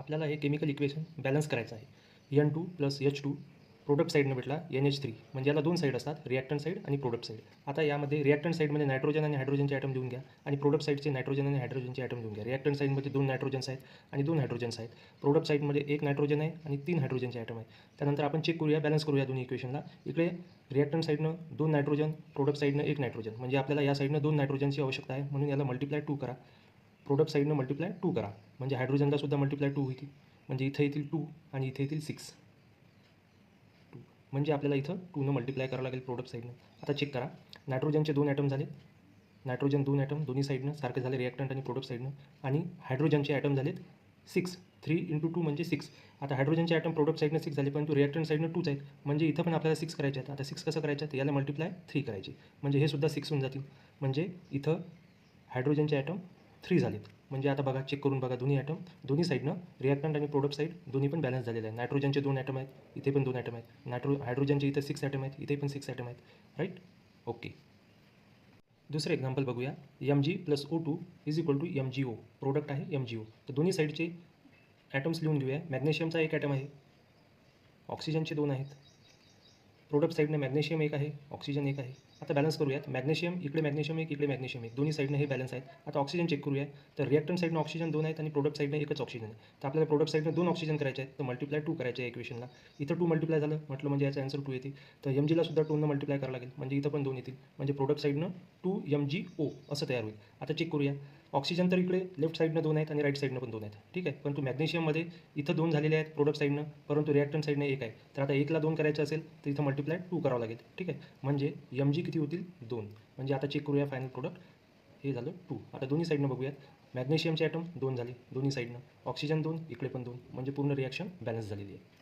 आपल्याला हे chemical equation balance करायचं आहे. N2 + H2 प्रोडक्ट साईडनं भेटला NH3, म्हणजे याला दोन साईड असतात, रिॲक्टंट साईड आणि प्रोडक्ट साईड. आता यामध्ये रिॲक्टंट साईडमध्ये नायट्रोजन आणि हायड्रोजनचे ॲटम लिहून घ्या आणि प्रोडक्ट साईडचे नायट्रोजन आणि हायड्रोजनचे ॲटम लिहून घ्या. रिॲक्टंट साईडमध्ये 2 नायट्रोजन्स आहेत आणि 2 हायड्रोजन्स आहेत. प्रोडक्ट साईडमध्ये 1 नायट्रोजन आहे आणि 3 हायड्रोजनचे ॲटम आहेत. त्यानंतर आपण चेक करूया, बॅलन्स करूया दोन्ही इक्वेशनला. इकडे रिॲक्टंट साईडनं 2 नायट्रोजन, प्रोडक्ट साईडनं 1 नायट्रोजन, म्हणजे आपल्याला या साईडनं 2 नायट्रोजनची आवश्यकता आहे, म्हणून याला मल्टिप्लाय 2 करा. प्रोडक्ट साईडनं मल्टिप्लाय 2 करा, म्हणजे हायड्रोजनला सुद्धा मल्टिप्लाय 2 होईल, म्हणजे इथं येतील 2 आणि इथे येतील 6. म्हणजे आपल्याला इथं 2 न मल्टिप्लाय करावं लागेल प्रोडक्ट साईडनं. आता चेक करा, नायट्रोजनचे 2 ॲटम झाले, नायट्रोजन 2 ॲटम दोन्ही साईडनं सारखे झाले, रिॲक्टंट आणि प्रोडक्ट साईडनं. आणि हायड्रोजनचे ॲटम झालेत 6. 3 × 2 म्हणजे 6. आता हायड्रोजनचे ॲटम प्रोडक्ट साईडनं 6 झाले, परंतु रिॲक्टंट साईडनं 2च आहेत, म्हणजे इथं पण आपल्याला 6 करायचे आहेत. आता 6 कसं करायचं आहे, याला मल्टिप्लाय 3 करायचे, म्हणजे हे सुद्धा 6 होऊन जातील. म्हणजे इथं हायड्रोजनचे ॲटम 3 झालेत. म्हणजे आता बघा, चेक करून बघा, दोन्ही ॲटम दोन्ही साईडनं रिॲक्टंट आणि प्रोडक्ट साईड दोन्ही पण बॅलन्स झालेले आहे. नायट्रोजनचे 2 ॲटम आहेत, इथे पण 2 ॲटम आहेत. हायड्रोजनचे इथं 6 ॲटम आहेत, इथे पण 6 ॲटम आहेत. Right, okay. दुसरं एक्झाम्पल बघूया. Mg + O2 = MgO. प्रोडक्ट आहे MgO. तर दोन्ही साईडचे ॲटम्स लिहून घेऊया. मॅग्नेशियमचा 1 ॲटम आहे, ऑक्सिजनचे 2 आहेत. प्रोडक्ट साईडने मॅग्नेशियम 1 आहे, ऑक्सिजन 1 आहे. आता बॅलन्स करूयात. मॅग्नेशियम इकडे मॅग्नेशियम 1, इकडे मॅग्नेशियम 1, दोन्ही साईडने हे बॅलन्स आहेत. आता ऑक्सिजन चेक करूया. तर रिॲक्टंट साईडनं ऑक्सिजन 2 आहेत आणि प्रोडक्ट साईडनं एकच ऑक्सिजन आहे. तर आपल्याला प्रोडक्ट साईडनं 2 ऑक्सिजन करायचे आहेत, तर मल्टिप्लाय 2 करायचे आहे इक्वेशनला. इथं 2 मल्टिप्लाय झालं म्हटलं म्हणजे याचा आन्सर 2 येते. तर Mgला सुद्धा 2 न मल्टिप्लाय करावं लागेल, म्हणजे इथं पण 2 येतील, म्हणजे प्रोडक्ट साईडनं 2MgO असं तयार होईल. आता चेक करूया. ऑक्सिजन तर इकडे लेफ्ट साईडनं 2 आहेत आणि राईट साईडनं पण 2 आहेत, ठीक आहे. परंतु मॅग्नेशियममध्ये इथं 2 झालेले आहेत प्रोडक्ट साईडनं, परंतु रिॲक्टंट साईडनं 1 आहे. तर आता 1ला 2 करायचं असेल तर इथं मल्टिप्लाय 2 करावं लागेल, ठीक आहे. म्हणजे Mg किती होतील, 2. म्हणजे आता चेक करूया फायनल प्रोडक्ट, हे झालं 2. आता दोन्ही साईडनं बघूयात. मॅग्नेशियमचे ॲटम 2 झाले दोन्ही साईडनं, ऑक्सिजन 2, इकडे पण 2, म्हणजे पूर्ण रिॲक्शन बॅलन्स झालेली आहे.